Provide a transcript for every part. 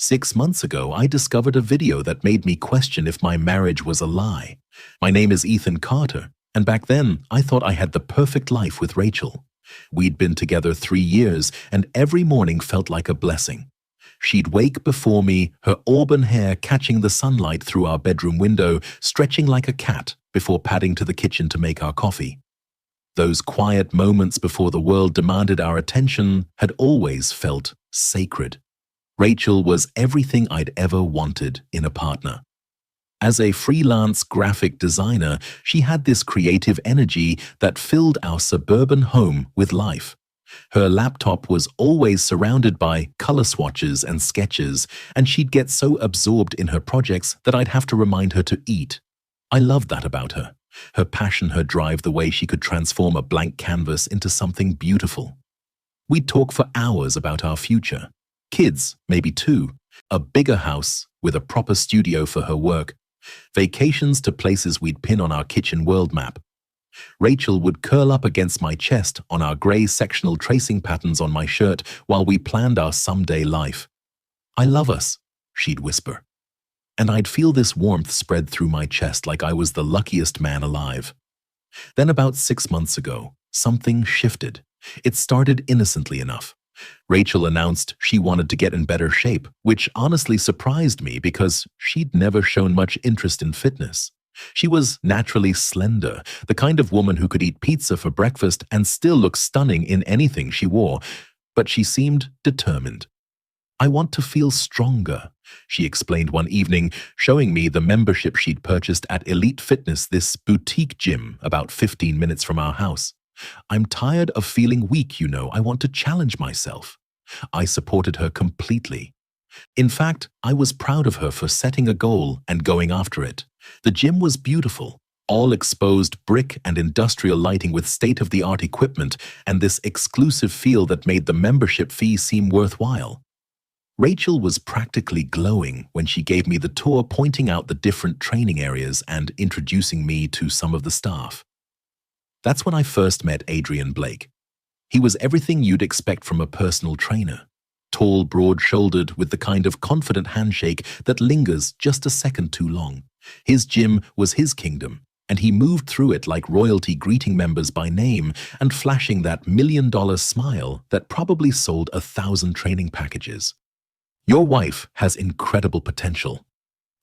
6 months ago, I discovered a video that made me question if my marriage was a lie. My name is Ethan Carter, and back then, I thought I had the perfect life with Rachel. We'd been together 3 years, and every morning felt like a blessing. She'd wake before me, her auburn hair catching the sunlight through our bedroom window, stretching like a cat before padding to the kitchen to make our coffee. Those quiet moments before the world demanded our attention had always felt sacred. Rachel was everything I'd ever wanted in a partner. As a freelance graphic designer, she had this creative energy that filled our suburban home with life. Her laptop was always surrounded by color swatches and sketches, and she'd get so absorbed in her projects that I'd have to remind her to eat. I loved that about her. Her passion, her drive, the way she could transform a blank canvas into something beautiful. We'd talk for hours about our future. Kids, maybe 2, a bigger house with a proper studio for her work, vacations to places we'd pin on our kitchen world map. Rachel would curl up against my chest on our grey sectional tracing patterns on my shirt while we planned our someday life. "I love us," she'd whisper. And I'd feel this warmth spread through my chest like I was the luckiest man alive. Then about 6 months ago, something shifted. It started innocently enough. Rachel announced she wanted to get in better shape, which honestly surprised me because she'd never shown much interest in fitness. She was naturally slender, the kind of woman who could eat pizza for breakfast and still look stunning in anything she wore, but she seemed determined. "I want to feel stronger," she explained one evening, showing me the membership she'd purchased at Elite Fitness, this boutique gym about 15 minutes from our house. "I'm tired of feeling weak, I want to challenge myself." I supported her completely. In fact, I was proud of her for setting a goal and going after it. The gym was beautiful, all exposed brick and industrial lighting with state-of-the-art equipment and this exclusive feel that made the membership fee seem worthwhile. Rachel was practically glowing when she gave me the tour, pointing out the different training areas and introducing me to some of the staff. That's when I first met Adrian Blake. He was everything you'd expect from a personal trainer. Tall, broad-shouldered, with the kind of confident handshake that lingers just a second too long. His gym was his kingdom, and he moved through it like royalty, greeting members by name and flashing that $1,000,000 smile that probably sold 1,000 training packages. "Your wife has incredible potential,"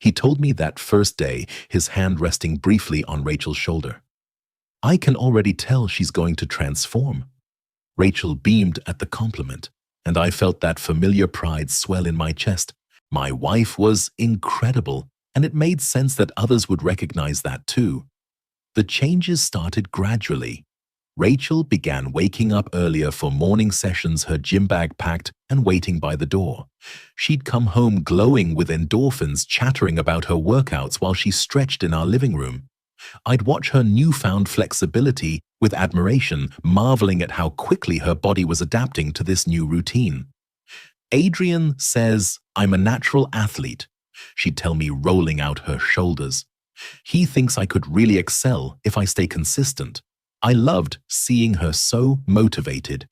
he told me that first day, his hand resting briefly on Rachel's shoulder. "I can already tell she's going to transform." Rachel beamed at the compliment, and I felt that familiar pride swell in my chest. My wife was incredible, and it made sense that others would recognize that too. The changes started gradually. Rachel began waking up earlier for morning sessions, her gym bag packed and waiting by the door. She'd come home glowing with endorphins, chattering about her workouts while she stretched in our living room. I'd watch her newfound flexibility with admiration, marveling at how quickly her body was adapting to this new routine. "Adrian says I'm a natural athlete," she'd tell me, rolling out her shoulders. "He thinks I could really excel if I stay consistent." I loved seeing her so motivated.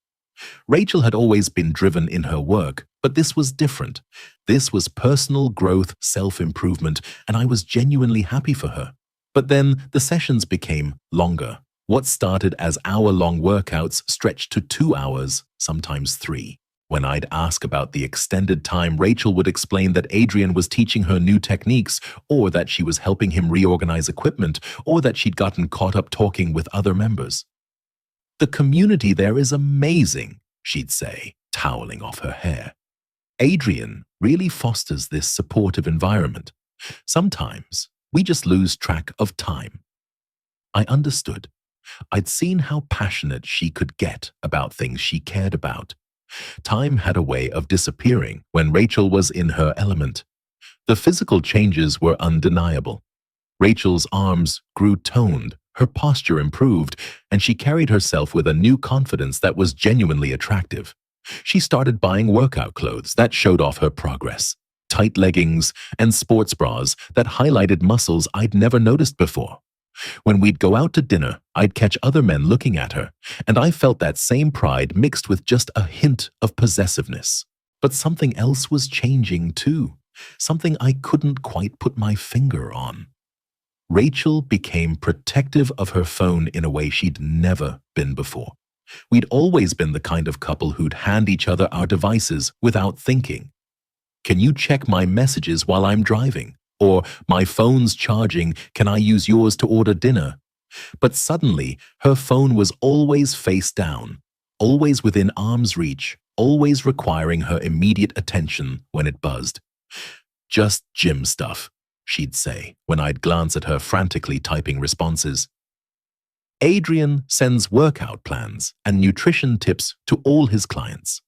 Rachel had always been driven in her work, but this was different. This was personal growth, self-improvement, and I was genuinely happy for her. But then the sessions became longer. What started as hour-long workouts stretched to 2 hours, sometimes 3. When I'd ask about the extended time, Rachel would explain that Adrian was teaching her new techniques, or that she was helping him reorganize equipment, or that she'd gotten caught up talking with other members. "The community there is amazing," she'd say, toweling off her hair. "Adrian really fosters this supportive environment. Sometimes we just lose track of time." I understood. I'd seen how passionate she could get about things she cared about. Time had a way of disappearing when Rachel was in her element. The physical changes were undeniable. Rachel's arms grew toned, her posture improved, and she carried herself with a new confidence that was genuinely attractive. She started buying workout clothes that showed off her progress, tight leggings and sports bras that highlighted muscles I'd never noticed before. When we'd go out to dinner, I'd catch other men looking at her, and I felt that same pride mixed with just a hint of possessiveness. But something else was changing too, something I couldn't quite put my finger on. Rachel became protective of her phone in a way she'd never been before. We'd always been the kind of couple who'd hand each other our devices without thinking. Can you check my messages while I'm driving? Or my phone's charging, can I use yours to order dinner? But suddenly, her phone was always face down, always within arm's reach, always requiring her immediate attention when it buzzed. Just gym stuff, she'd say when I'd glance at her frantically typing responses. Adrian sends workout plans and nutrition tips to all his clients.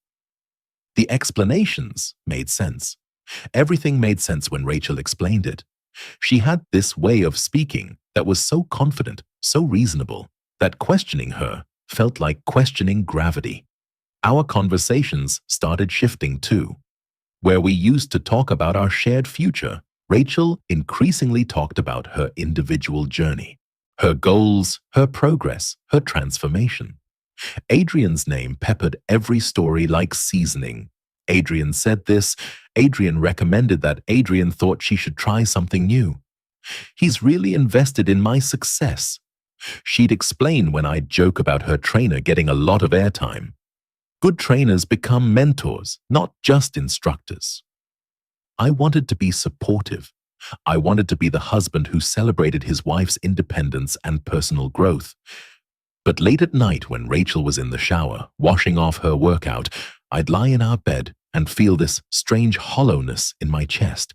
The explanations made sense. Everything made sense when Rachel explained it. She had this way of speaking that was so confident, so reasonable, that questioning her felt like questioning gravity. Our conversations started shifting too. Where we used to talk about our shared future, Rachel increasingly talked about her individual journey, her goals, her progress, her transformation. Adrian's name peppered every story like seasoning. Adrian said this, Adrian recommended that, Adrian thought she should try something new. He's really invested in my success. She'd explain when I'd joke about her trainer getting a lot of airtime. Good trainers become mentors, not just instructors. I wanted to be supportive. I wanted to be the husband who celebrated his wife's independence and personal growth. But late at night when Rachel was in the shower, washing off her workout, I'd lie in our bed and feel this strange hollowness in my chest,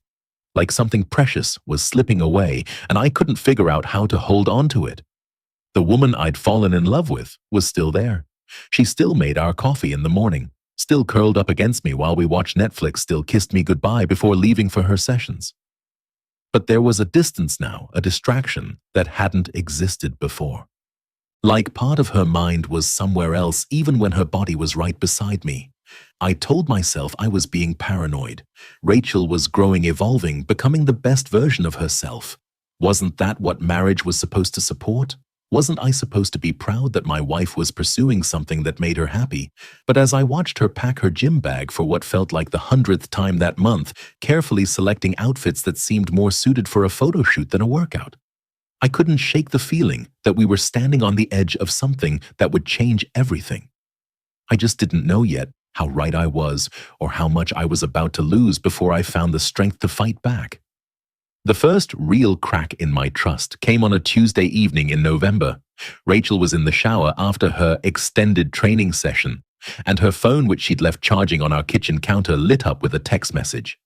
like something precious was slipping away and I couldn't figure out how to hold on to it. The woman I'd fallen in love with was still there. She still made our coffee in the morning, still curled up against me while we watched Netflix, still kissed me goodbye before leaving for her sessions. But there was a distance now, a distraction that hadn't existed before. Like part of her mind was somewhere else even when her body was right beside me. I told myself I was being paranoid. Rachel was growing, evolving, becoming the best version of herself. Wasn't that what marriage was supposed to support? Wasn't I supposed to be proud that my wife was pursuing something that made her happy? But as I watched her pack her gym bag for what felt like the 100th time that month, carefully selecting outfits that seemed more suited for a photo shoot than a workout, I couldn't shake the feeling that we were standing on the edge of something that would change everything. I just didn't know yet how right I was or how much I was about to lose before I found the strength to fight back. The first real crack in my trust came on a Tuesday evening in November. Rachel was in the shower after her extended training session, and her phone, which she'd left charging on our kitchen counter, lit up with a text message.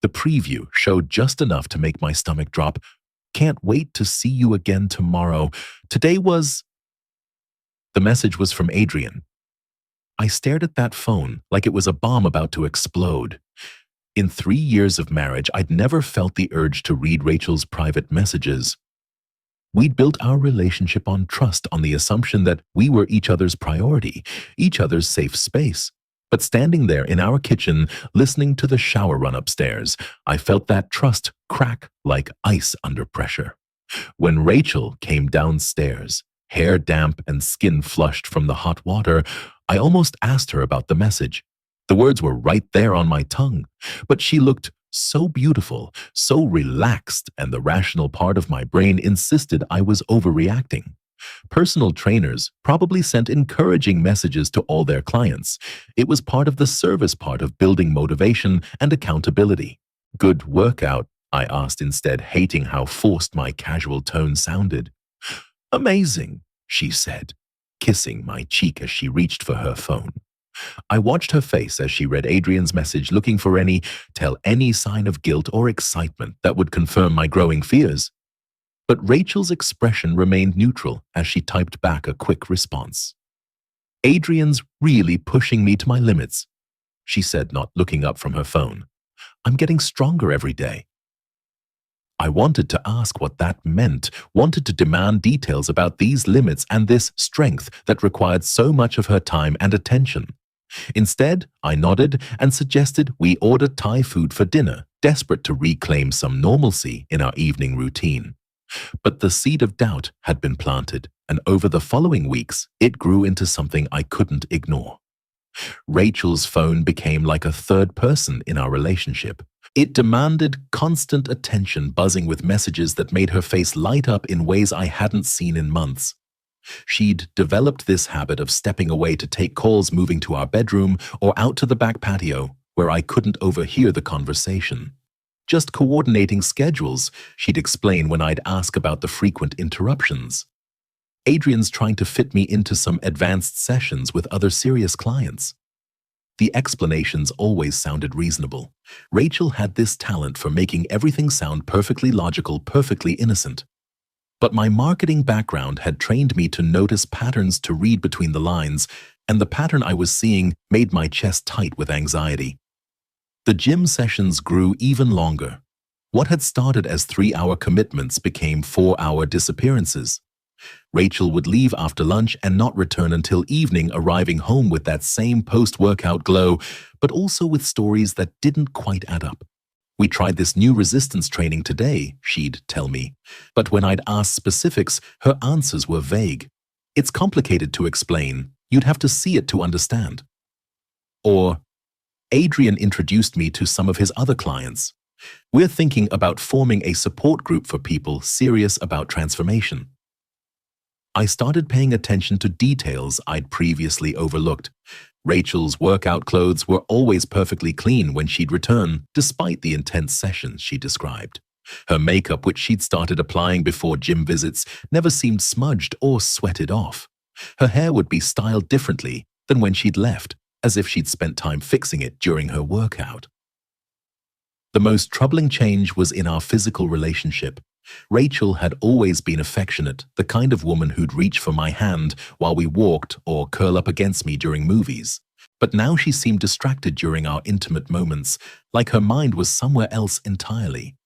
The preview showed just enough to make my stomach drop. Can't wait to see you again tomorrow. Today was... The message was from Adrian. I stared at that phone like it was a bomb about to explode. In 3 years of marriage, I'd never felt the urge to read Rachel's private messages. We'd built our relationship on trust, on the assumption that we were each other's priority, each other's safe space. But standing there in our kitchen, listening to the shower run upstairs, I felt that trust crack like ice under pressure. When Rachel came downstairs, hair damp and skin flushed from the hot water, I almost asked her about the message. The words were right there on my tongue, but she looked so beautiful, so relaxed, and the rational part of my brain insisted I was overreacting. Personal trainers probably sent encouraging messages to all their clients. It was part of the service part of building motivation and accountability. Good workout? I asked instead, hating how forced my casual tone sounded. Amazing, she said, kissing my cheek as she reached for her phone. I watched her face as she read Adrian's message, looking for any sign of guilt or excitement that would confirm my growing fears. But Rachel's expression remained neutral as she typed back a quick response. Adrian's really pushing me to my limits, she said, not looking up from her phone. I'm getting stronger every day. I wanted to ask what that meant, wanted to demand details about these limits and this strength that required so much of her time and attention. Instead, I nodded and suggested we order Thai food for dinner, desperate to reclaim some normalcy in our evening routine. But the seed of doubt had been planted, and over the following weeks, it grew into something I couldn't ignore. Rachel's phone became like a third person in our relationship. It demanded constant attention, buzzing with messages that made her face light up in ways I hadn't seen in months. She'd developed this habit of stepping away to take calls, moving to our bedroom or out to the back patio, where I couldn't overhear the conversation. Just coordinating schedules, she'd explain when I'd ask about the frequent interruptions. Adrian's trying to fit me into some advanced sessions with other serious clients. The explanations always sounded reasonable. Rachel had this talent for making everything sound perfectly logical, perfectly innocent. But my marketing background had trained me to notice patterns, to read between the lines, and the pattern I was seeing made my chest tight with anxiety. The gym sessions grew even longer. What had started as 3-hour commitments became 4-hour disappearances. Rachel would leave after lunch and not return until evening, arriving home with that same post-workout glow, but also with stories that didn't quite add up. "We tried this new resistance training today," she'd tell me. But when I'd ask specifics, her answers were vague. "It's complicated to explain. You'd have to see it to understand." Or, "Adrian introduced me to some of his other clients. We're thinking about forming a support group for people serious about transformation." I started paying attention to details I'd previously overlooked. Rachel's workout clothes were always perfectly clean when she'd return, despite the intense sessions she described. Her makeup, which she'd started applying before gym visits, never seemed smudged or sweated off. Her hair would be styled differently than when she'd left, as if she'd spent time fixing it during her workout. The most troubling change was in our physical relationship. Rachel had always been affectionate, the kind of woman who'd reach for my hand while we walked or curl up against me during movies. But now she seemed distracted during our intimate moments, like her mind was somewhere else entirely.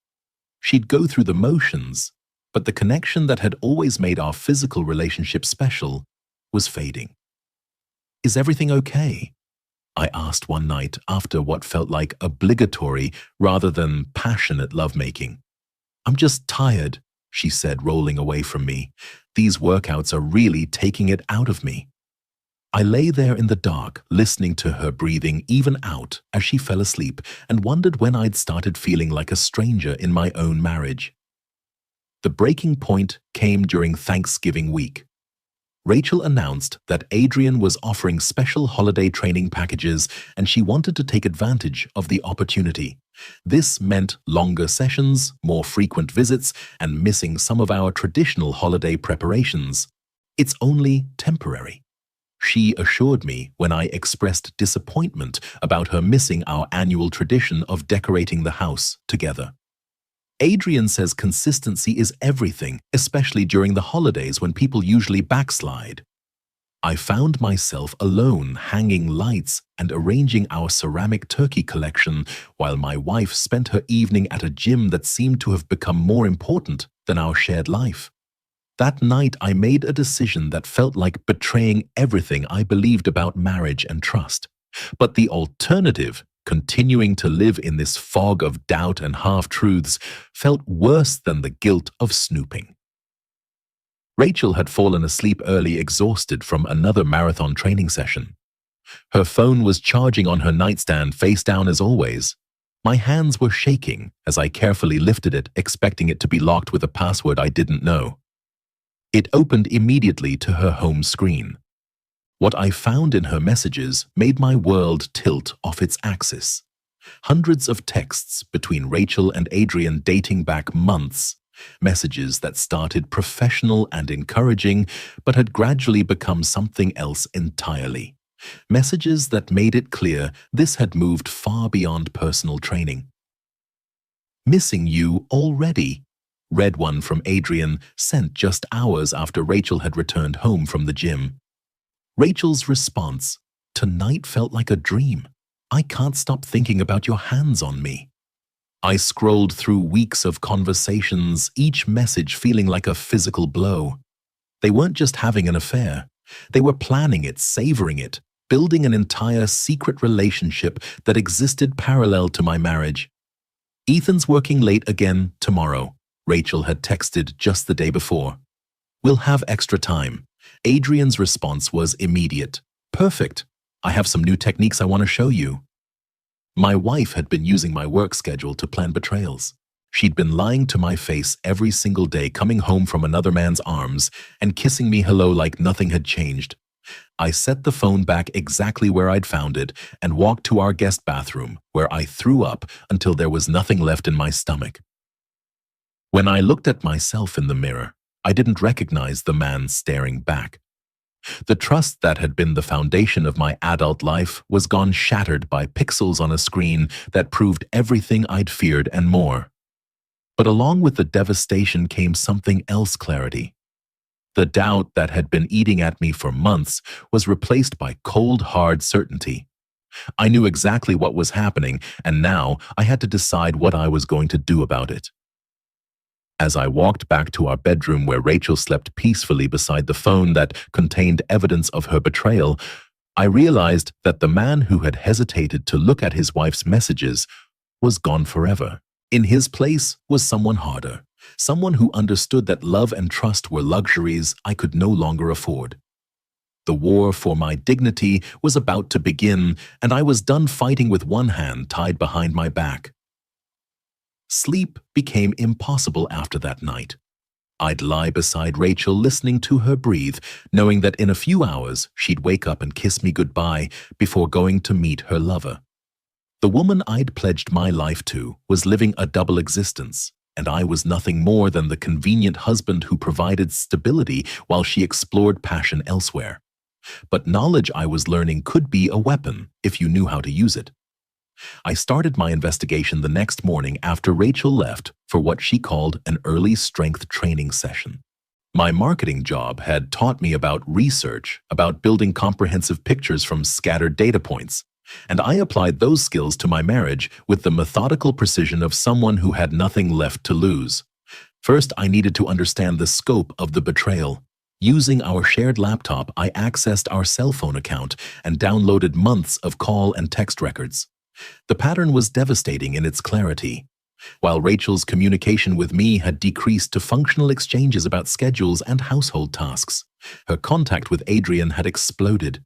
She'd go through the motions, but the connection that had always made our physical relationship special was fading. "Is everything okay?" I asked one night after what felt like obligatory rather than passionate lovemaking. "I'm just tired," she said, rolling away from me. "These workouts are really taking it out of me." I lay there in the dark, listening to her breathing even out as she fell asleep, and wondered when I'd started feeling like a stranger in my own marriage. The breaking point came during Thanksgiving week. Rachel announced that Adrian was offering special holiday training packages and she wanted to take advantage of the opportunity. This meant longer sessions, more frequent visits, and missing some of our traditional holiday preparations. "It's only temporary," she assured me when I expressed disappointment about her missing our annual tradition of decorating the house together. "Adrian says consistency is everything, especially during the holidays when people usually backslide." I found myself alone, hanging lights and arranging our ceramic turkey collection, while my wife spent her evening at a gym that seemed to have become more important than our shared life. That night, I made a decision that felt like betraying everything I believed about marriage and trust. But the alternative, continuing to live in this fog of doubt and half-truths, felt worse than the guilt of snooping. Rachel had fallen asleep early, exhausted from another marathon training session. Her phone was charging on her nightstand, face down as always. My hands were shaking as I carefully lifted it, expecting it to be locked with a password I didn't know. It opened immediately to her home screen. What I found in her messages made my world tilt off its axis. Hundreds of texts between Rachel and Adrian dating back months. Messages that started professional and encouraging, but had gradually become something else entirely. Messages that made it clear this had moved far beyond personal training. "Missing you already," read one from Adrian, sent just hours after Rachel had returned home from the gym. Rachel's response, "Tonight felt like a dream. I can't stop thinking about your hands on me." I scrolled through weeks of conversations, each message feeling like a physical blow. They weren't just having an affair. They were planning it, savoring it, building an entire secret relationship that existed parallel to my marriage. "Ethan's working late again tomorrow," Rachel had texted just the day before. "We'll have extra time." Adrian's response was immediate. "Perfect. I have some new techniques I want to show you. My wife had been using my work schedule to plan betrayals. She'd been lying to my face every single day, coming home from another man's arms and kissing me hello like nothing had changed. I set the phone back exactly where I'd found it and walked to our guest bathroom, where I threw up until there was nothing left in my stomach. When I looked at myself in the mirror, I didn't recognize the man staring back. The trust that had been the foundation of my adult life was gone, shattered by pixels on a screen that proved everything I'd feared and more. But along with the devastation came something else: clarity. The doubt that had been eating at me for months was replaced by cold, hard certainty. I knew exactly what was happening, and now I had to decide what I was going to do about it. As I walked back to our bedroom, where Rachel slept peacefully beside the phone that contained evidence of her betrayal, I realized that the man who had hesitated to look at his wife's messages was gone forever. In his place was someone harder, someone who understood that love and trust were luxuries I could no longer afford. The war for my dignity was about to begin, and I was done fighting with one hand tied behind my back. Sleep became impossible after that night. I'd lie beside Rachel, listening to her breathe, knowing that in a few hours she'd wake up and kiss me goodbye before going to meet her lover. The woman I'd pledged my life to was living a double existence, and I was nothing more than the convenient husband who provided stability while she explored passion elsewhere. But knowledge, I was learning, could be a weapon if you knew how to use it. I started my investigation the next morning after Rachel left for what she called an early strength training session. My marketing job had taught me about research, about building comprehensive pictures from scattered data points, and I applied those skills to my marriage with the methodical precision of someone who had nothing left to lose. First, I needed to understand the scope of the betrayal. Using our shared laptop, I accessed our cell phone account and downloaded months of call and text records. The pattern was devastating in its clarity. While Rachel's communication with me had decreased to functional exchanges about schedules and household tasks, her contact with Adrian had exploded.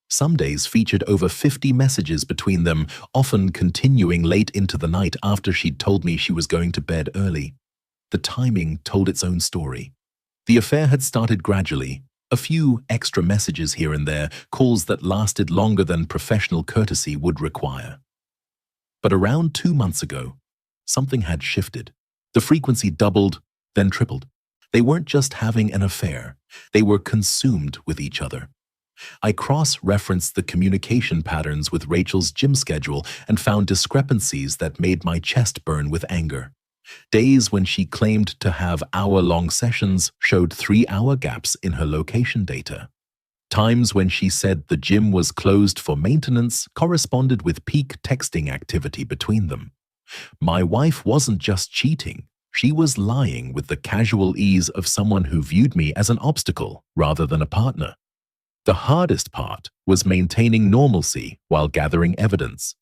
Some days featured over 50 messages between them, often continuing late into the night after she'd told me she was going to bed early. The timing told its own story. The affair had started gradually, a few extra messages here and there, calls that lasted longer than professional courtesy would require. But around 2 months ago, something had shifted. The frequency doubled, then tripled. They weren't just having an affair, they were consumed with each other. I cross-referenced the communication patterns with Rachel's gym schedule and found discrepancies that made my chest burn with anger. Days when she claimed to have hour-long sessions showed 3-hour gaps in her location data. Times when she said the gym was closed for maintenance corresponded with peak texting activity between them. My wife wasn't just cheating, she was lying with the casual ease of someone who viewed me as an obstacle rather than a partner. The hardest part was maintaining normalcy while gathering evidence.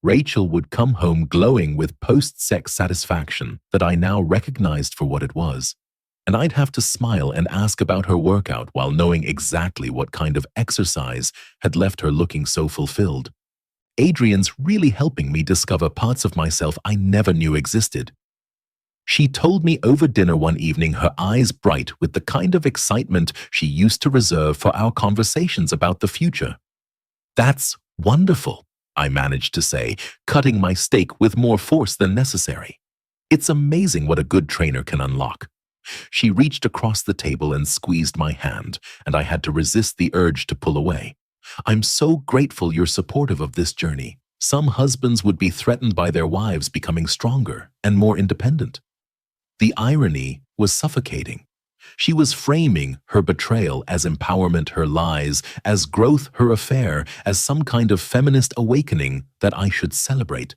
Rachel would come home glowing with post-sex satisfaction that I now recognized for what it was, and I'd have to smile and ask about her workout while knowing exactly what kind of exercise had left her looking so fulfilled. Adrian's really helping me discover parts of myself I never knew existed. She told me over dinner one evening, her eyes bright with the kind of excitement she used to reserve for our conversations about the future. "That's wonderful," I managed to say, cutting my steak with more force than necessary. "It's amazing what a good trainer can unlock." She reached across the table and squeezed my hand, and I had to resist the urge to pull away. "I'm so grateful you're supportive of this journey. Some husbands would be threatened by their wives becoming stronger and more independent." The irony was suffocating. She was framing her betrayal as empowerment, her lies as growth, her affair as some kind of feminist awakening that I should celebrate.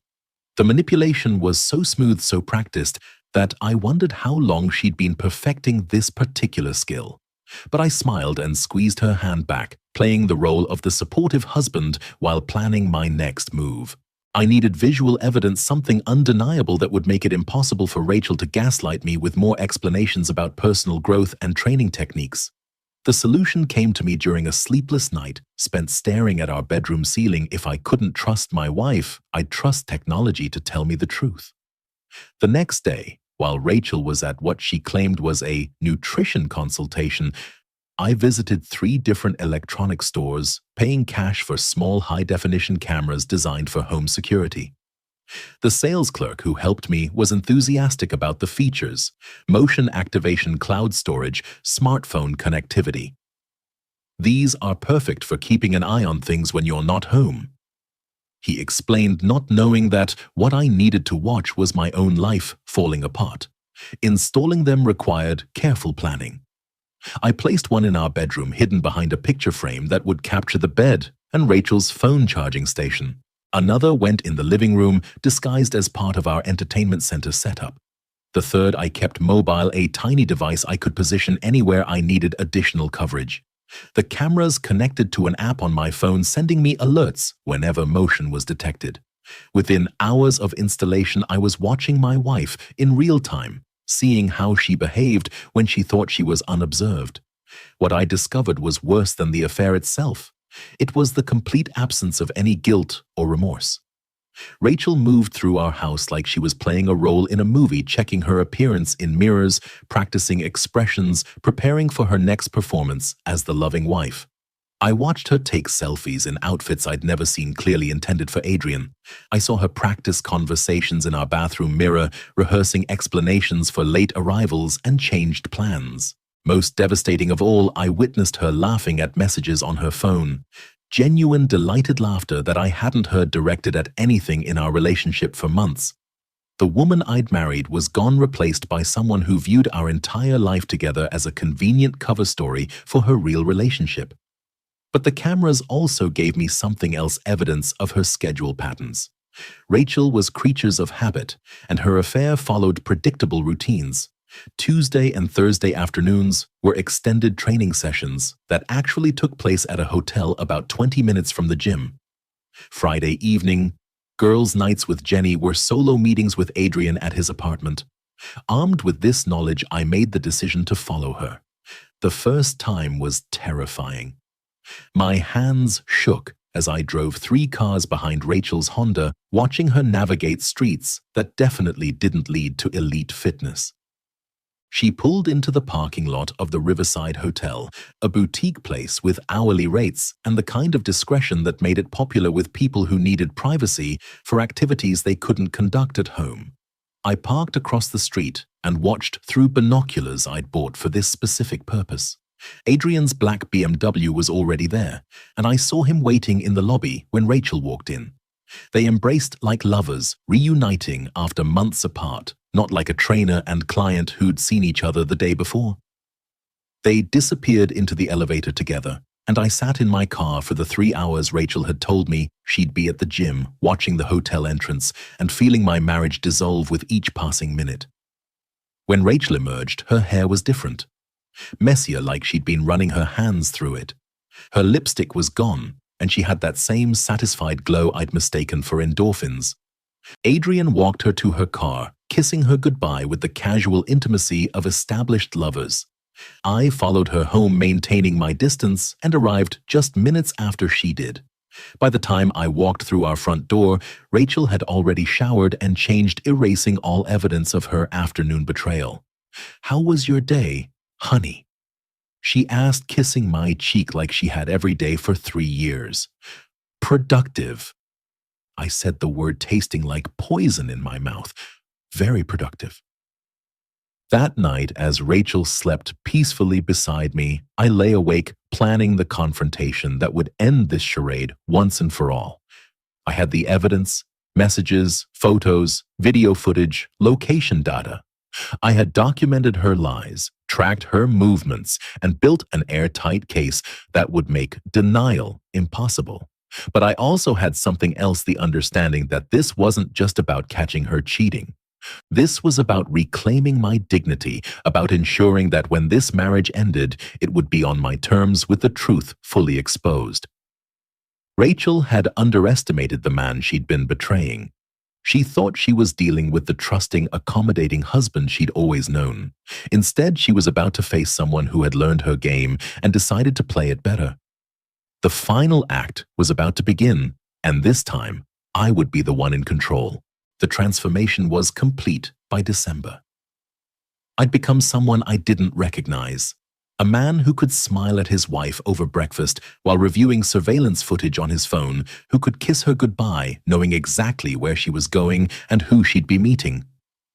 The manipulation was so smooth, so practiced, that I wondered how long she'd been perfecting this particular skill. But I smiled and squeezed her hand back, playing the role of the supportive husband while planning my next move. I needed visual evidence, something undeniable that would make it impossible for Rachel to gaslight me with more explanations about personal growth and training techniques. The solution came to me during a sleepless night spent staring at our bedroom ceiling. If I couldn't trust my wife, I'd trust technology to tell me the truth. The next day, while Rachel was at what she claimed was a nutrition consultation, I visited 3 different electronic stores, paying cash for small high-definition cameras designed for home security. The sales clerk who helped me was enthusiastic about the features: motion activation, cloud storage, smartphone connectivity. "These are perfect for keeping an eye on things when you're not home," he explained, not knowing that what I needed to watch was my own life falling apart. Installing them required careful planning. I placed one in our bedroom, hidden behind a picture frame that would capture the bed and Rachel's phone charging station. Another went in the living room, disguised as part of our entertainment center setup. The third I kept mobile, a tiny device I could position anywhere I needed additional coverage. The cameras connected to an app on my phone, sending me alerts whenever motion was detected. Within hours of installation, I was watching my wife in real time, seeing how she behaved when she thought she was unobserved. What I discovered was worse than the affair itself. It was the complete absence of any guilt or remorse. Rachel moved through our house like she was playing a role in a movie, checking her appearance in mirrors, practicing expressions, preparing for her next performance as the loving wife. I watched her take selfies in outfits I'd never seen, clearly intended for Adrian. I saw her practice conversations in our bathroom mirror, rehearsing explanations for late arrivals and changed plans. Most devastating of all, I witnessed her laughing at messages on her phone. Genuine, delighted laughter that I hadn't heard directed at anything in our relationship for months. The woman I'd married was gone, replaced by someone who viewed our entire life together as a convenient cover story for her real relationship. But the cameras also gave me something else: evidence of her schedule patterns. Rachel was creatures of habit, and her affair followed predictable routines. Tuesday and Thursday afternoons were extended training sessions that actually took place at a hotel about 20 minutes from the gym. Friday evening, girls' nights with Jenny were solo meetings with Adrian at his apartment. Armed with this knowledge, I made the decision to follow her. The first time was terrifying. My hands shook as I drove 3 cars behind Rachel's Honda, watching her navigate streets that definitely didn't lead to elite fitness. She pulled into the parking lot of the Riverside Hotel, a boutique place with hourly rates and the kind of discretion that made it popular with people who needed privacy for activities they couldn't conduct at home. I parked across the street and watched through binoculars I'd bought for this specific purpose. Adrian's black BMW was already there, and I saw him waiting in the lobby when Rachel walked in. They embraced like lovers, reuniting after months apart, not like a trainer and client who'd seen each other the day before. They disappeared into the elevator together, and I sat in my car for the 3 hours Rachel had told me she'd be at the gym, watching the hotel entrance and feeling my marriage dissolve with each passing minute. When Rachel emerged, her hair was different. Messier, like she'd been running her hands through it. Her lipstick was gone, and she had that same satisfied glow I'd mistaken for endorphins. Adrian walked her to her car, kissing her goodbye with the casual intimacy of established lovers. I followed her home, maintaining my distance, and arrived just minutes after she did. By the time I walked through our front door, Rachel had already showered and changed, erasing all evidence of her afternoon betrayal. "How was your day, honey?" she asked, kissing my cheek like she had every day for 3 years. "Productive," I said, the word tasting like poison in my mouth. "Very productive." That night, as Rachel slept peacefully beside me, I lay awake planning the confrontation that would end this charade once and for all. I had the evidence: messages, photos, video footage, location data. I had documented her lies, tracked her movements, and built an airtight case that would make denial impossible. But I also had something else: the understanding that this wasn't just about catching her cheating. This was about reclaiming my dignity, about ensuring that when this marriage ended, it would be on my terms, with the truth fully exposed. Rachel had underestimated the man she'd been betraying. She thought she was dealing with the trusting, accommodating husband she'd always known. Instead, she was about to face someone who had learned her game and decided to play it better. The final act was about to begin, and this time, I would be the one in control. The transformation was complete by December. I'd become someone I didn't recognize. A man who could smile at his wife over breakfast while reviewing surveillance footage on his phone, who could kiss her goodbye knowing exactly where she was going and who she'd be meeting.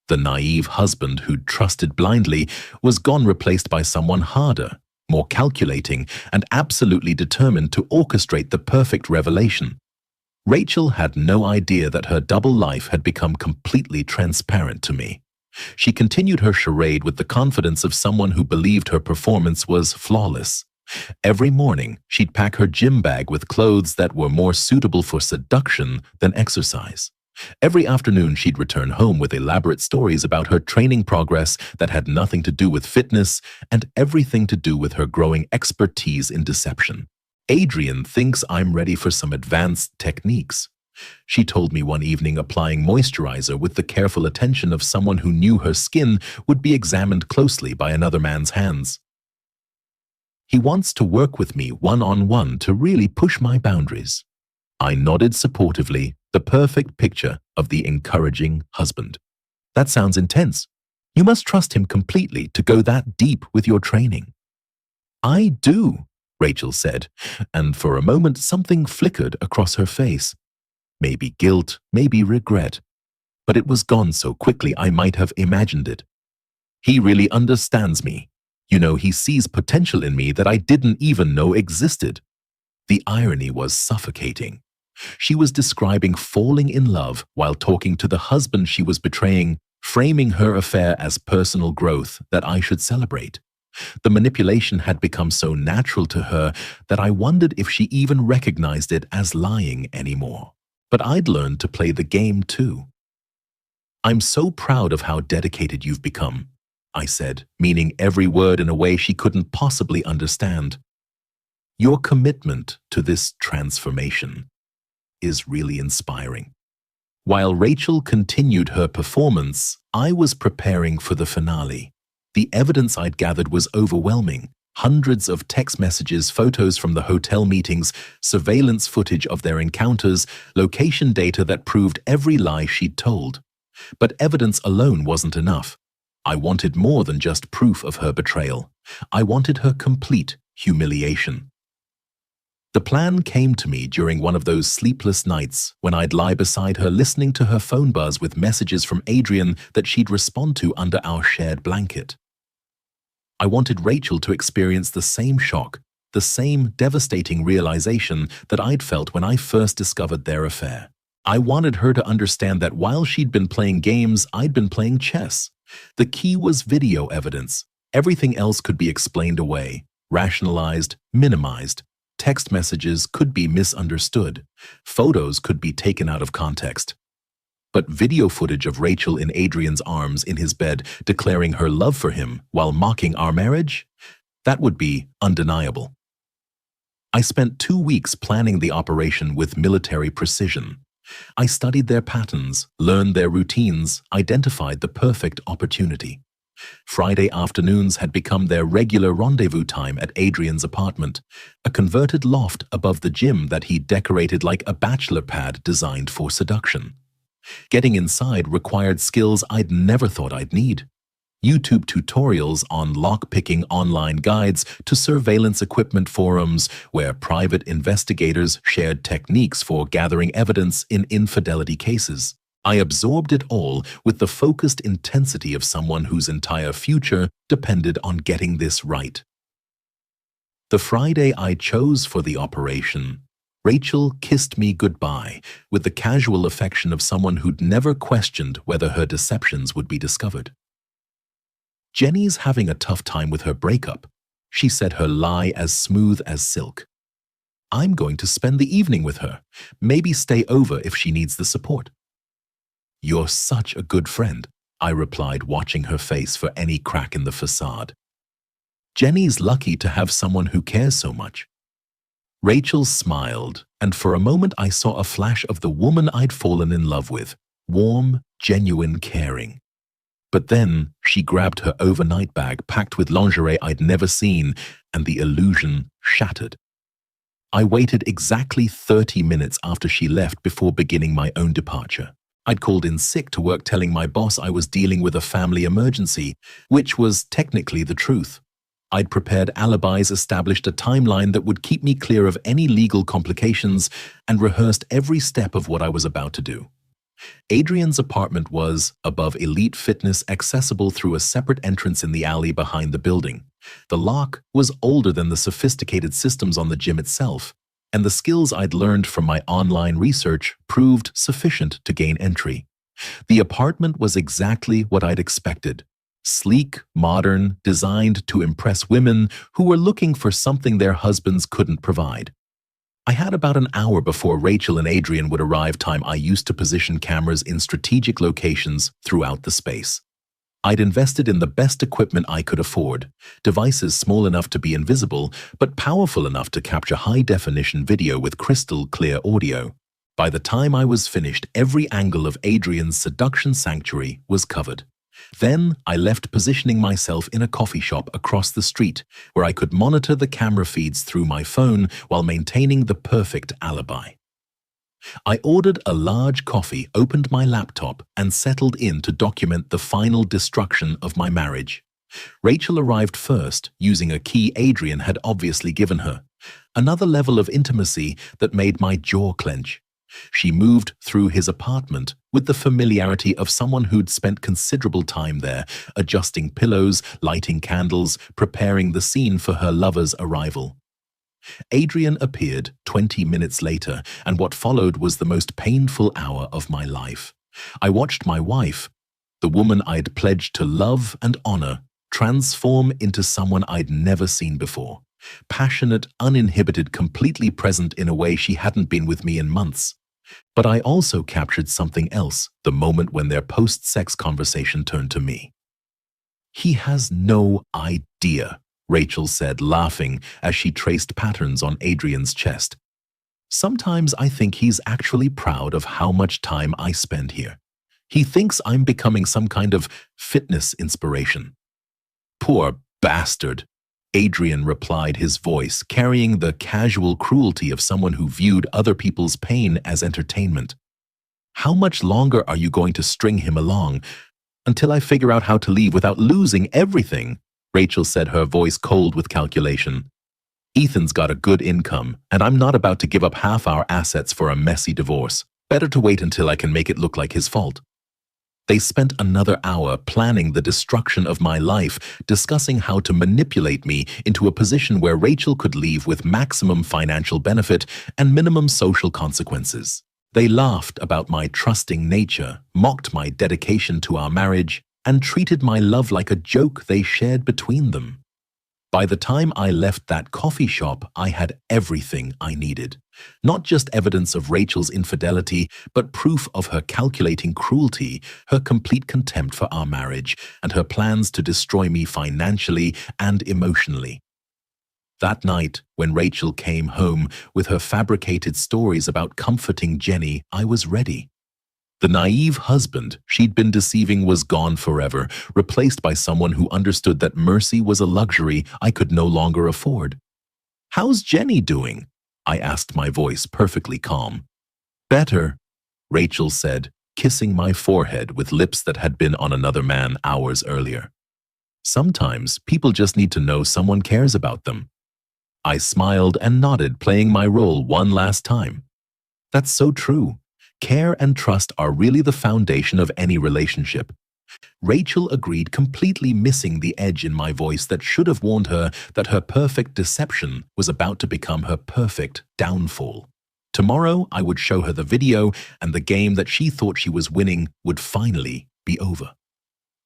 The naive husband who'd trusted blindly was gone, replaced by someone harder, more calculating, and absolutely determined to orchestrate the perfect revelation. Rachel had no idea that her double life had become completely transparent to me. She continued her charade with the confidence of someone who believed her performance was flawless. Every morning, she'd pack her gym bag with clothes that were more suitable for seduction than exercise. Every afternoon, she'd return home with elaborate stories about her training progress that had nothing to do with fitness and everything to do with her growing expertise in deception. Adrian thinks I'm ready for some advanced techniques. She told me one evening applying moisturizer with the careful attention of someone who knew her skin would be examined closely by another man's hands. He wants to work with me one-on-one to really push my boundaries. I nodded supportively, the perfect picture of the encouraging husband. That sounds intense. You must trust him completely to go that deep with your training. I do, Rachel said, and for a moment something flickered across her face. Maybe guilt, maybe regret. But it was gone so quickly I might have imagined it. He really understands me. You know, he sees potential in me that I didn't even know existed. The irony was suffocating. She was describing falling in love while talking to the husband she was betraying, framing her affair as personal growth that I should celebrate. The manipulation had become so natural to her that I wondered if she even recognized it as lying anymore. But I'd learned to play the game too. I'm so proud of how dedicated you've become, I said, meaning every word in a way she couldn't possibly understand. Your commitment to this transformation is really inspiring. While Rachel continued her performance, I was preparing for the finale. The evidence I'd gathered was overwhelming. Hundreds of text messages, photos from the hotel meetings, surveillance footage of their encounters, location data that proved every lie she'd told. But evidence alone wasn't enough. I wanted more than just proof of her betrayal. I wanted her complete humiliation. The plan came to me during one of those sleepless nights when I'd lie beside her listening to her phone buzz with messages from Adrian that she'd respond to under our shared blanket. I wanted Rachel to experience the same shock, the same devastating realization that I'd felt when I first discovered their affair. I wanted her to understand that while she'd been playing games, I'd been playing chess. The key was video evidence. Everything else could be explained away, rationalized, minimized. Text messages could be misunderstood. Photos could be taken out of context. But video footage of Rachel in Adrian's arms in his bed declaring her love for him while mocking our marriage? That would be undeniable. I spent 2 weeks planning the operation with military precision. I studied their patterns, learned their routines, identified the perfect opportunity. Friday afternoons had become their regular rendezvous time at Adrian's apartment, a converted loft above the gym that he decorated like a bachelor pad designed for seduction. Getting inside required skills I'd never thought I'd need. YouTube tutorials on lock-picking online guides to surveillance equipment forums where private investigators shared techniques for gathering evidence in infidelity cases. I absorbed it all with the focused intensity of someone whose entire future depended on getting this right. The Friday I chose for the operation, Rachel kissed me goodbye with the casual affection of someone who'd never questioned whether her deceptions would be discovered. Jenny's having a tough time with her breakup. She said her lie as smooth as silk. I'm going to spend the evening with her, maybe stay over if she needs the support. You're such a good friend, I replied, watching her face for any crack in the facade. Jenny's lucky to have someone who cares so much. Rachel smiled, and for a moment I saw a flash of the woman I'd fallen in love with, Warm, genuine caring. But then she grabbed her overnight bag packed with lingerie I'd never seen, and the illusion shattered. I waited exactly 30 minutes after she left before beginning my own departure. I'd called in sick to work telling my boss I was dealing with a family emergency, which was technically the truth. I'd prepared alibis, established a timeline that would keep me clear of any legal complications, and rehearsed every step of what I was about to do. Adrian's apartment was, above elite fitness, accessible through a separate entrance in the alley behind the building. The lock was older than the sophisticated systems on the gym itself, and the skills I'd learned from my online research proved sufficient to gain entry. The apartment was exactly what I'd expected. Sleek, modern, designed to impress women who were looking for something their husbands couldn't provide. I had about an hour before Rachel and Adrian would arrive, time I used to position cameras in strategic locations throughout the space. I'd invested in the best equipment I could afford, devices small enough to be invisible, but powerful enough to capture high-definition video with crystal-clear audio. By the time I was finished, every angle of Adrian's seduction sanctuary was covered. Then I left, positioning myself in a coffee shop across the street where I could monitor the camera feeds through my phone while maintaining the perfect alibi. I ordered a large coffee, opened my laptop, and settled in to document the final destruction of my marriage. Rachel arrived first, using a key Adrian had obviously given her, another level of intimacy that made my jaw clench. She moved through his apartment with the familiarity of someone who'd spent considerable time there, adjusting pillows, lighting candles, preparing the scene for her lover's arrival. Adrian appeared 20 minutes later, and what followed was the most painful hour of my life. I watched my wife, the woman I'd pledged to love and honor, transform into someone I'd never seen before. Passionate, uninhibited, completely present in a way she hadn't been with me in months. But I also captured something else, the moment when their post-sex conversation turned to me. "He has no idea," Rachel said, laughing as she traced patterns on Adrian's chest. "Sometimes I think he's actually proud of how much time I spend here. He thinks I'm becoming some kind of fitness inspiration." "Poor bastard," Adrian replied, his voice carrying the casual cruelty of someone who viewed other people's pain as entertainment. "How much longer are you going to string him along? Until I figure out how to leave without losing everything," Rachel said, her voice cold with calculation. "Ethan's got a good income, and I'm not about to give up half our assets for a messy divorce. Better to wait until I can make it look like his fault." They spent another hour planning the destruction of my life, discussing how to manipulate me into a position where Rachel could leave with maximum financial benefit and minimum social consequences. They laughed about my trusting nature, mocked my dedication to our marriage, and treated my love like a joke they shared between them. By the time I left that coffee shop, I had everything I needed. Not just evidence of Rachel's infidelity, but proof of her calculating cruelty, her complete contempt for our marriage, and her plans to destroy me financially and emotionally. That night, when Rachel came home with her fabricated stories about comforting Jenny, I was ready. The naive husband she'd been deceiving was gone forever, replaced by someone who understood that mercy was a luxury I could no longer afford. "How's Jenny doing?" I asked, my voice perfectly calm. "Better," Rachel said, kissing my forehead with lips that had been on another man hours earlier. "Sometimes people just need to know someone cares about them." I smiled and nodded, playing my role one last time. "That's so true. Care and trust are really the foundation of any relationship." Rachel agreed, completely missing the edge in my voice that should have warned her that her perfect deception was about to become her perfect downfall. Tomorrow, I would show her the video, and the game that she thought she was winning would finally be over.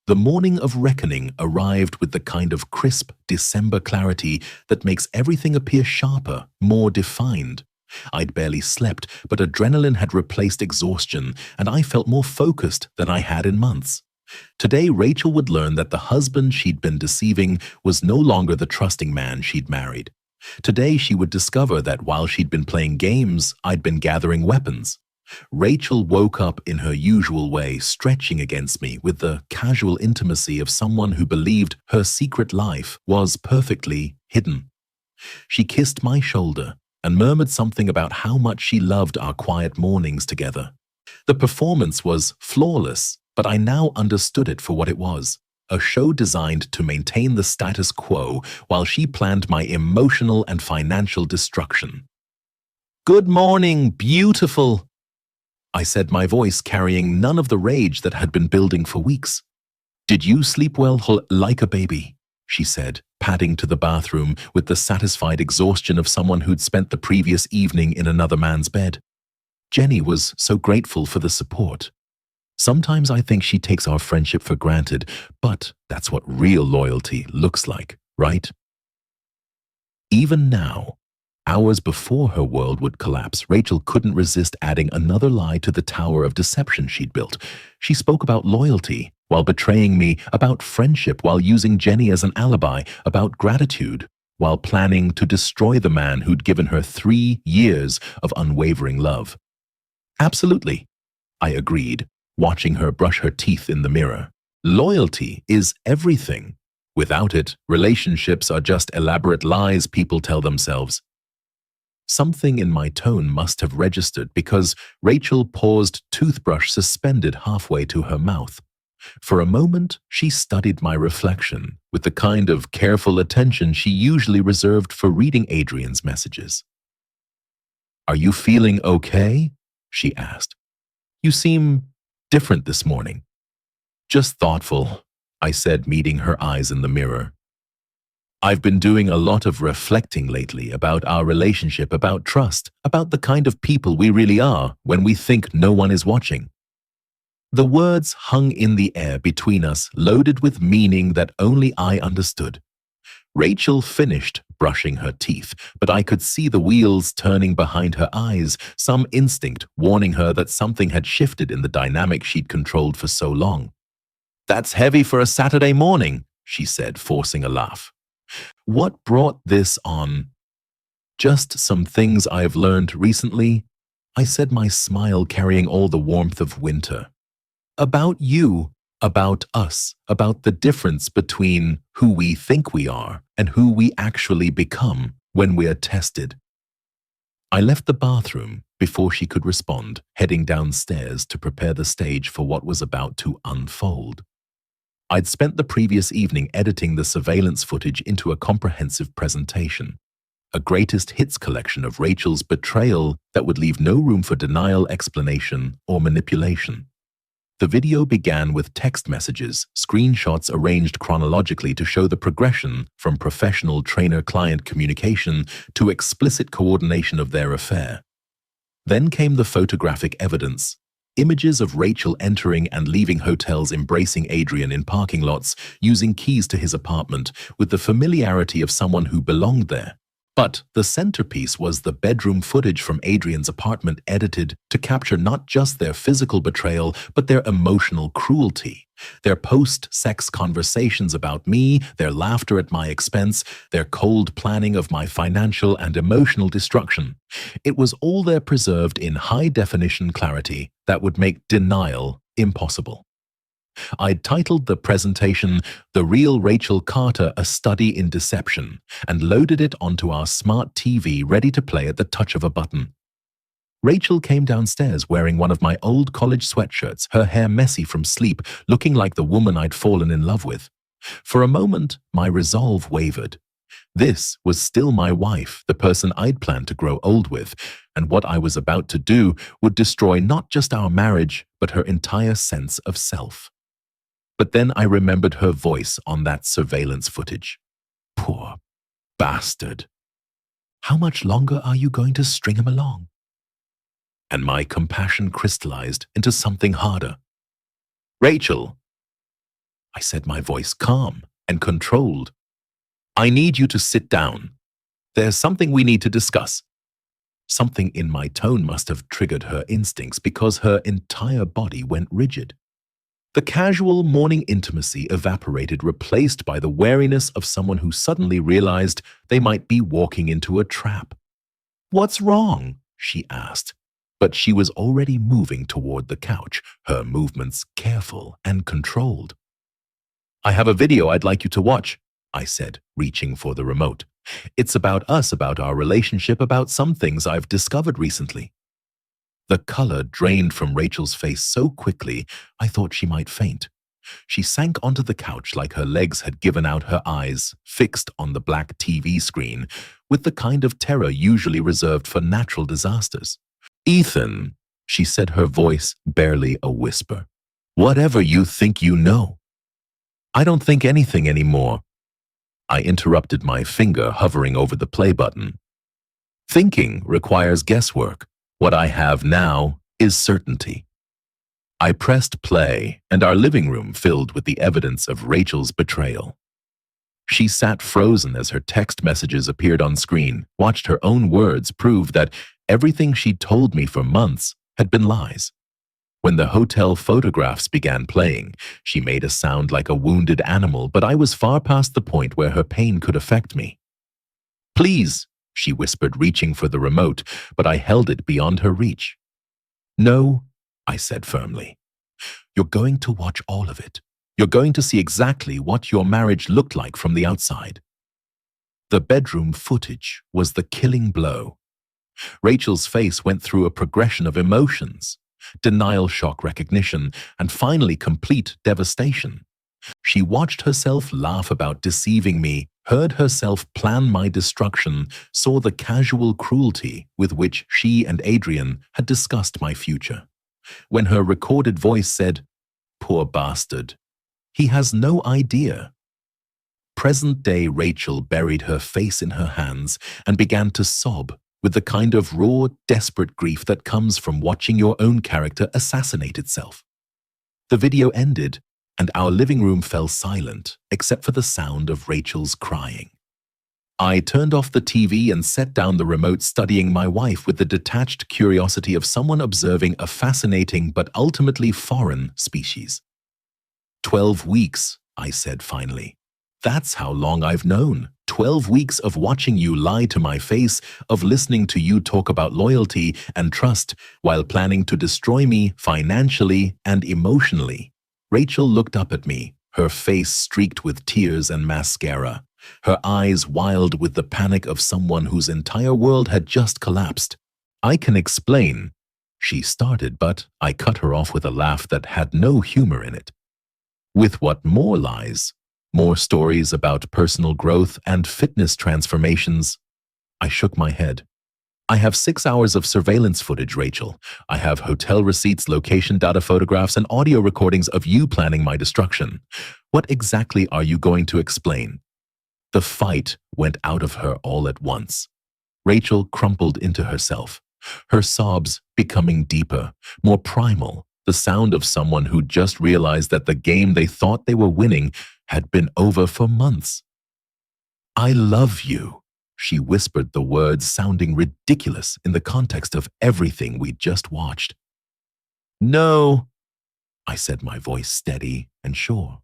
The morning of reckoning arrived with the kind of crisp December clarity that makes everything appear sharper, more defined. I'd barely slept, but adrenaline had replaced exhaustion, and I felt more focused than I had in months. Today, Rachel would learn that the husband she'd been deceiving was no longer the trusting man she'd married. Today, she would discover that while she'd been playing games, I'd been gathering weapons. Rachel woke up in her usual way, stretching against me with the casual intimacy of someone who believed her secret life was perfectly hidden. She kissed my shoulder and murmured something about how much she loved our quiet mornings together. The performance was flawless, but I now understood it for what it was: a show designed to maintain the status quo while she planned my emotional and financial destruction. "Good morning, beautiful," I said, my voice carrying none of the rage that had been building for weeks. "Did you sleep well like a baby?" she said, padding to the bathroom with the satisfied exhaustion of someone who'd spent the previous evening in another man's bed. Jenny was so grateful for the support. Sometimes I think she takes our friendship for granted, but that's what real loyalty looks like, right? Even now, hours before her world would collapse, Rachel couldn't resist adding another lie to the tower of deception she'd built. She spoke about loyalty while betraying me, about friendship while using Jenny as an alibi, about gratitude while planning to destroy the man who'd given her 3 years of unwavering love. "Absolutely," I agreed, watching her brush her teeth in the mirror. "Loyalty is everything. Without it, relationships are just elaborate lies people tell themselves." Something in my tone must have registered because Rachel paused, toothbrush suspended halfway to her mouth. For a moment, she studied my reflection with the kind of careful attention she usually reserved for reading Adrian's messages. "Are you feeling okay?" she asked. "You seem different this morning." "Just thoughtful," I said, meeting her eyes in the mirror. "I've been doing a lot of reflecting lately about our relationship, about trust, about the kind of people we really are when we think no one is watching." The words hung in the air between us, loaded with meaning that only I understood. Rachel finished brushing her teeth, but I could see the wheels turning behind her eyes, some instinct warning her that something had shifted in the dynamic she'd controlled for so long. "That's heavy for a Saturday morning," she said, forcing a laugh. "What brought this on?" "Just some things I've learned recently," I said, my smile carrying all the warmth of winter. "About you, about us, about the difference between who we think we are and who we actually become when we're tested." I left the bathroom before she could respond, heading downstairs to prepare the stage for what was about to unfold. I'd spent the previous evening editing the surveillance footage into a comprehensive presentation, a greatest hits collection of Rachel's betrayal that would leave no room for denial, explanation, or manipulation. The video began with text messages, screenshots arranged chronologically to show the progression from professional trainer-client communication to explicit coordination of their affair. Then came the photographic evidence, images of Rachel entering and leaving hotels, embracing Adrian in parking lots, using keys to his apartment with the familiarity of someone who belonged there. But the centerpiece was the bedroom footage from Adrian's apartment, edited to capture not just their physical betrayal, but their emotional cruelty, their post-sex conversations about me, their laughter at my expense, their cold planning of my financial and emotional destruction. It was all there, preserved in high-definition clarity that would make denial impossible. I'd titled the presentation "The Real Rachel Carter, A Study in Deception," and loaded it onto our smart TV, ready to play at the touch of a button. Rachel came downstairs wearing one of my old college sweatshirts, her hair messy from sleep, looking like the woman I'd fallen in love with. For a moment, my resolve wavered. This was still my wife, the person I'd planned to grow old with, and what I was about to do would destroy not just our marriage, but her entire sense of self. But then I remembered her voice on that surveillance footage. "Poor bastard. How much longer are you going to string him along?" And my compassion crystallized into something harder. "Rachel," I said, my voice calm and controlled, "I need you to sit down. There's something we need to discuss." Something in my tone must have triggered her instincts because her entire body went rigid. The casual morning intimacy evaporated, replaced by the wariness of someone who suddenly realized they might be walking into a trap. "What's wrong?" she asked, but she was already moving toward the couch, her movements careful and controlled. "I have a video I'd like you to watch," I said, reaching for the remote. "It's about us, about our relationship, about some things I've discovered recently." The color drained from Rachel's face so quickly I thought she might faint. She sank onto the couch like her legs had given out, her eyes fixed on the black TV screen with the kind of terror usually reserved for natural disasters. "Ethan," she said, her voice barely a whisper, "whatever you think you know." "I don't think anything anymore," I interrupted, my finger hovering over the play button. "Thinking requires guesswork. What I have now is certainty." I pressed play, and our living room filled with the evidence of Rachel's betrayal. She sat frozen as her text messages appeared on screen, watched her own words prove that everything she'd told me for months had been lies. When the hotel photographs began playing, she made a sound like a wounded animal, but I was far past the point where her pain could affect me. "Please," she whispered, reaching for the remote, but I held it beyond her reach. "No," I said firmly. "You're going to watch all of it. You're going to see exactly what your marriage looked like from the outside." The bedroom footage was the killing blow. Rachel's face went through a progression of emotions: denial, shock, recognition, and finally complete devastation. She watched herself laugh about deceiving me, heard herself plan my destruction, saw the casual cruelty with which she and Adrian had discussed my future. When her recorded voice said, "Poor bastard, he has no idea." Present-day Rachel buried her face in her hands and began to sob with the kind of raw, desperate grief that comes from watching your own character assassinate itself. The video ended, and our living room fell silent, except for the sound of Rachel's crying. I turned off the TV and set down the remote, studying my wife with the detached curiosity of someone observing a fascinating but ultimately foreign species. 12 weeks, I said finally. That's how long I've known. 12 weeks of watching you lie to my face, of listening to you talk about loyalty and trust while planning to destroy me financially and emotionally. Rachel looked up at me, her face streaked with tears and mascara, her eyes wild with the panic of someone whose entire world had just collapsed. "I can explain," she started, but I cut her off with a laugh that had no humor in it. "With what more lies? More stories about personal growth and fitness transformations?" I shook my head. "I have 6 hours of surveillance footage, Rachel. I have hotel receipts, location data, photographs, and audio recordings of you planning my destruction. What exactly are you going to explain?" The fight went out of her all at once. Rachel crumpled into herself, her sobs becoming deeper, more primal, the sound of someone who just realized that the game they thought they were winning had been over for months. "I love you," she whispered, the words sounding ridiculous in the context of everything we'd just watched. "No," I said, my voice steady and sure.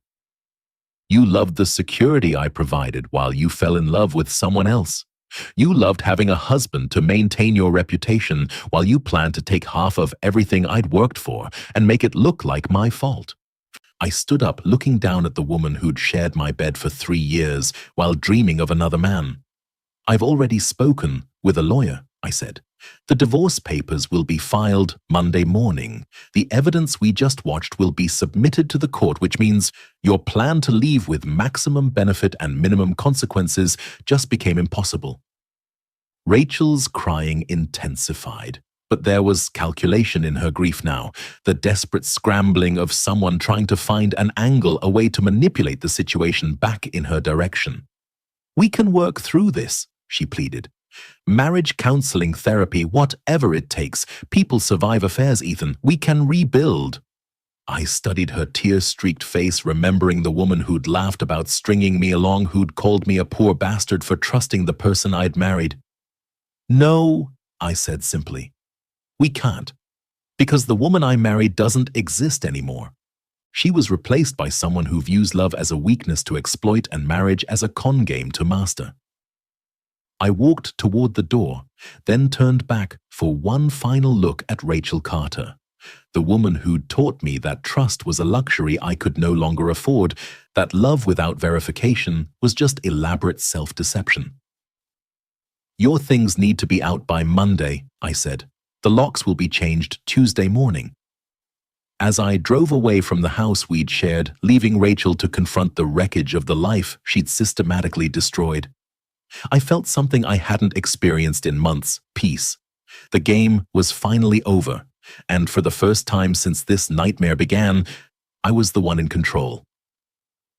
"You loved the security I provided while you fell in love with someone else. You loved having a husband to maintain your reputation while you planned to take half of everything I'd worked for and make it look like my fault." I stood up, looking down at the woman who'd shared my bed for 3 years while dreaming of another man. "I've already spoken with a lawyer," I said. "The divorce papers will be filed Monday morning. The evidence we just watched will be submitted to the court, which means your plan to leave with maximum benefit and minimum consequences just became impossible." Rachel's crying intensified, but there was calculation in her grief now, the desperate scrambling of someone trying to find an angle, a way to manipulate the situation back in her direction. "We can work through this," she pleaded. "Marriage counseling, therapy, whatever it takes. People survive affairs, Ethan. We can rebuild." I studied her tear-streaked face, remembering the woman who'd laughed about stringing me along, who'd called me a poor bastard for trusting the person I'd married. "No," I said simply. "We can't. Because the woman I married doesn't exist anymore. She was replaced by someone who views love as a weakness to exploit and marriage as a con game to master." I walked toward the door, then turned back for one final look at Rachel Carter, the woman who'd taught me that trust was a luxury I could no longer afford, that love without verification was just elaborate self-deception. "Your things need to be out by Monday," I said. "The locks will be changed Tuesday morning." As I drove away from the house we'd shared, leaving Rachel to confront the wreckage of the life she'd systematically destroyed, I felt something I hadn't experienced in months: peace. The game was finally over, and for the first time since this nightmare began, I was the one in control.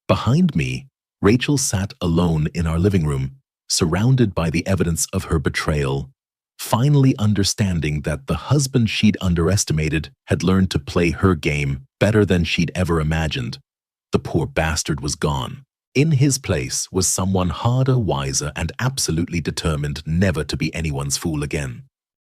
Behind me, Rachel sat alone in our living room, surrounded by the evidence of her betrayal, finally understanding that the husband she'd underestimated had learned to play her game better than she'd ever imagined. The poor bastard was gone. In his place was someone harder, wiser, and absolutely determined never to be anyone's fool again.